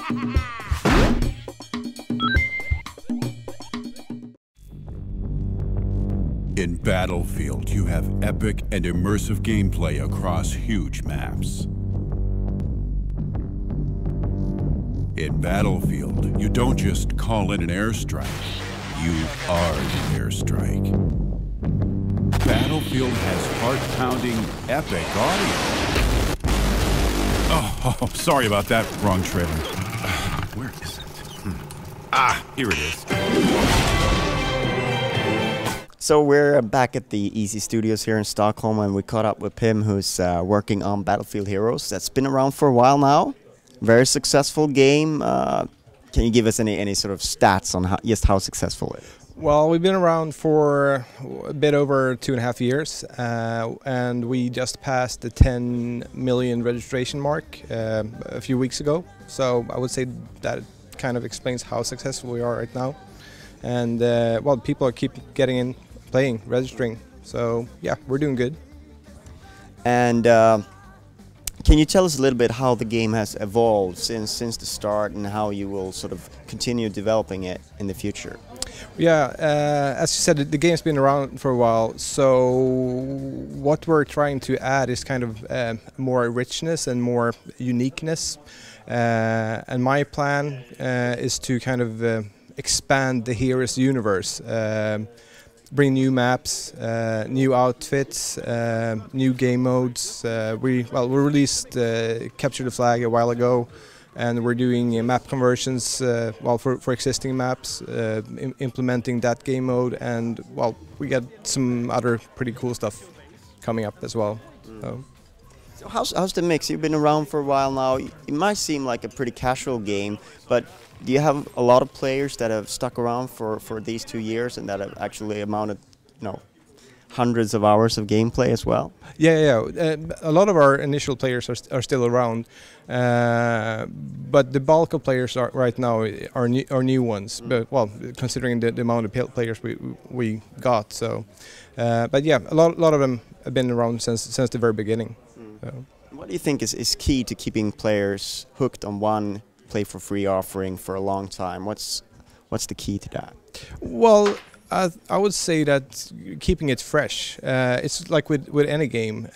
In Battlefield, you have epic and immersive gameplay across huge maps. In Battlefield, you don't just call in an airstrike, you are the airstrike. Battlefield has heart-pounding, epic audio. Oh, sorry about that. Wrong trailer. Where is it? Here it is. So we're back at the Easy Studios here in Stockholm, and we caught up with Pim, who's working on Battlefield Heroes. That's been around for a while now. Very successful game. Can you give us any sort of stats on how successful it is? Well, we've been around for a bit over 2.5 years, and we just passed the 10 million registration mark a few weeks ago. So I would say that kind of explains how successful we are right now. And well, people keep getting in, playing, registering. So yeah, we're doing good. And can you tell us a little bit how the game has evolved since the start, and how you will sort of continue developing it in the future? Yeah, as you said, the game's been around for a while, so what we're trying to add is kind of more richness and more uniqueness. And my plan is to kind of expand the Heroes universe, bring new maps, new outfits, new game modes. We released Capture the Flag a while ago, and we're doing map conversions for existing maps, implementing that game mode, and well, we got some other pretty cool stuff coming up as well. So how's the mix? You've been around for a while now. It might seem like a pretty casual game, but do you have a lot of players that have stuck around for these 2 years and that have actually amounted, hundreds of hours of gameplay as well? Yeah. A lot of our initial players are still around, but the bulk of players right now are new ones. But well, considering the amount of players we got, so. But yeah, a lot of them have been around since the very beginning. So. What do you think is key to keeping players hooked on one play-for-free offering for a long time? What's the key to that? Well, I would say that keeping it fresh. It's like with any game.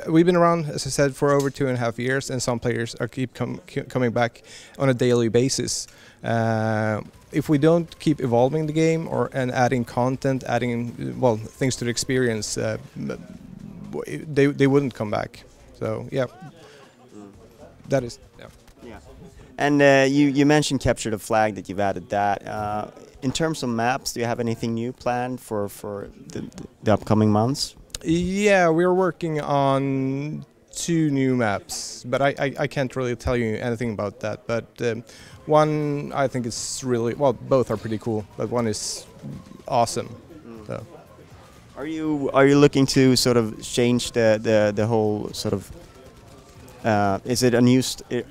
We've been around, as I said, for over 2.5 years, and some players keep coming back on a daily basis. If we don't keep evolving the game and adding content, adding things to the experience, they wouldn't come back. So yeah, that is. Yeah. And you mentioned Capture the Flag, that you've added that. In terms of maps, do you have anything new planned for the upcoming months? Yeah, we're working on 2 new maps, but I can't really tell you anything about that. But one, I think is really, both are pretty cool, but one is awesome. So. Are you looking to sort of change the whole sort of? Is it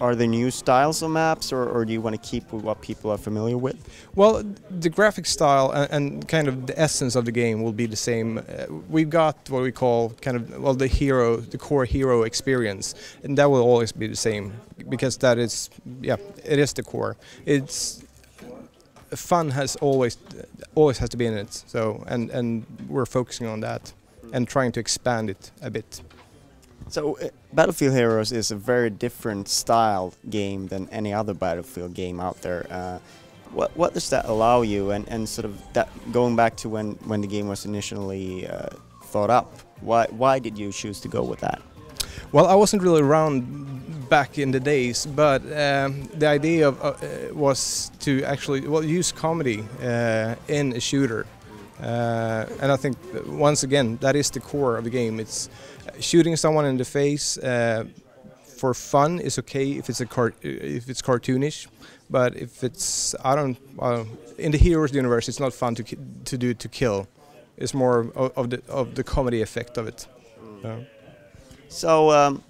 are there new styles of maps, or do you want to keep with what people are familiar with? Well, the graphic style and kind of the essence of the game will be the same. We've got what we call kind of the core hero experience, and that will always be the same, because that is it is the core. It's fun has always has to be in it. So and we're focusing on that and trying to expand it a bit. So Battlefield Heroes is a very different style game than any other Battlefield game out there. What does that allow you, and sort of that going back to when the game was initially thought up? Why did you choose to go with that? Well, I wasn't really around back in the days, but the idea was to actually use comedy in a shooter. And I think once again that is the core of the game. It's shooting someone in the face for fun is okay if it's cartoonish, but if it's in the Heroes universe, it's not fun to kill. It's more of the comedy effect of it. So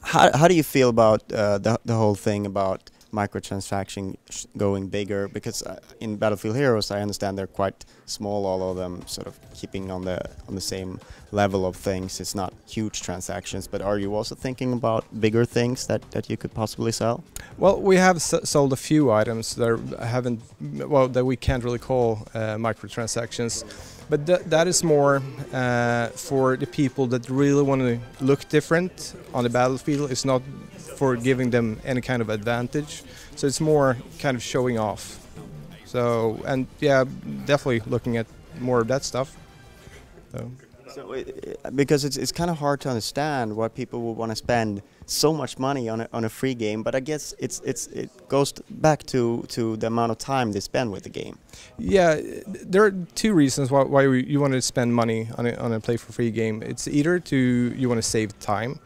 how do you feel about the whole thing about microtransaction going bigger? Because in Battlefield Heroes, I understand they're quite small, all of them, sort of keeping on the same level of things. It's not huge transactions, but are you also thinking about bigger things that you could possibly sell? Well, we have sold a few items that haven't, well, that we can't really call microtransactions, but that is more for the people that really want to look different on the battlefield. It's not for giving them any kind of advantage, so it's more kind of showing off. So, and yeah, definitely looking at more of that stuff. So because it's kind of hard to understand why people would want to spend so much money on a free game, but I guess it goes back to the amount of time they spend with the game. Yeah, there are two reasons why you want to spend money on a play for free game. It's either you want to save time,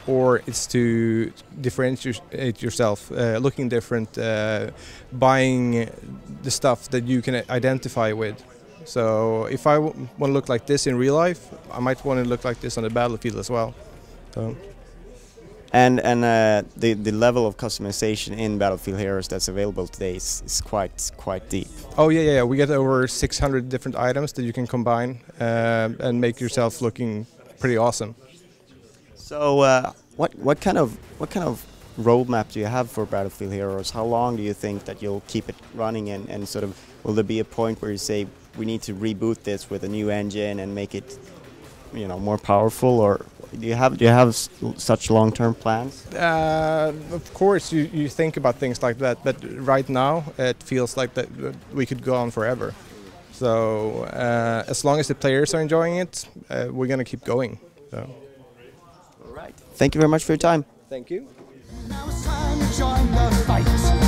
or it's to differentiate yourself, looking different, buying the stuff that you can identify with. So if I want to look like this in real life, I might want to look like this on the battlefield as well. So. And the level of customization in Battlefield Heroes that's available today is quite deep. Oh yeah. We get over 600 different items that you can combine and make yourself looking pretty awesome. So what kind of roadmap do you have for Battlefield Heroes? How long do you think that you'll keep it running, and sort of will there be a point where you say we need to reboot this with a new engine and make it, you know, more powerful, or do you have such long-term plans? Of course, you think about things like that, but right now it feels like that we could go on forever. So as long as the players are enjoying it, we're gonna keep going. So. All right. Thank you very much for your time. Thank you. Now it's time to join the fight.